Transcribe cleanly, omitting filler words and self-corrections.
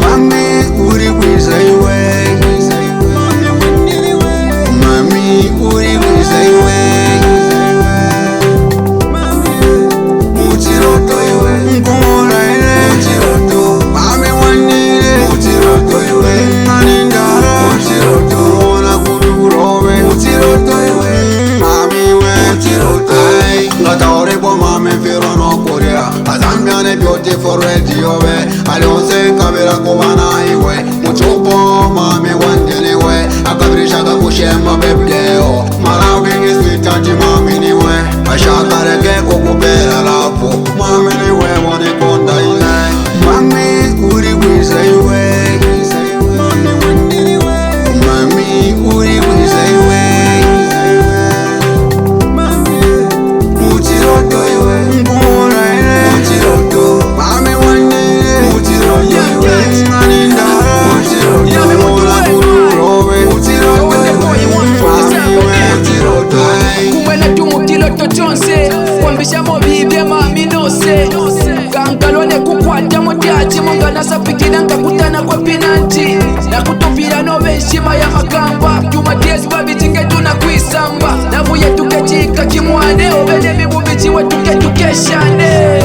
mami uri kwiza iwe, mami uri kwiza iwe, muchiroto iwe, nkungula ine, muchiroto, mami wanile, muchiroto iwe, manindara, muchiroto, ona kudurobe, muchiroto iwe, mami we, muchiroto, ay, ngataore kwa mami firo no korea, azambiane beautiful radio we, alionse kabira kubana iwe, muchupo mami wandene we, akabirisha kakushema bebleo, malawi ngisitaji mami niwe, ashakareke kukubera lapo, mami niwe wane konda ile, mami uri kwiza iwe, mami uri kwiza iwe, muchiroto iwe, nkungula ine, muchiroto, mami wanile, muchiroto iwe, manindara, muchiroto, ona kudurobe, muchiroto iwe, mami we, muchiroto, ay. kumwena tumukiloto chonse kwambishamo bibye mami nose kankalone kukwata mutyachi munganasa pikina nkakutana kwa pinanti nakutupira nobenshima ya makamba tumatyesi babitinge tunakwisamba navuye tukechika kimwane obene mibubichiwe tuke tukeshane.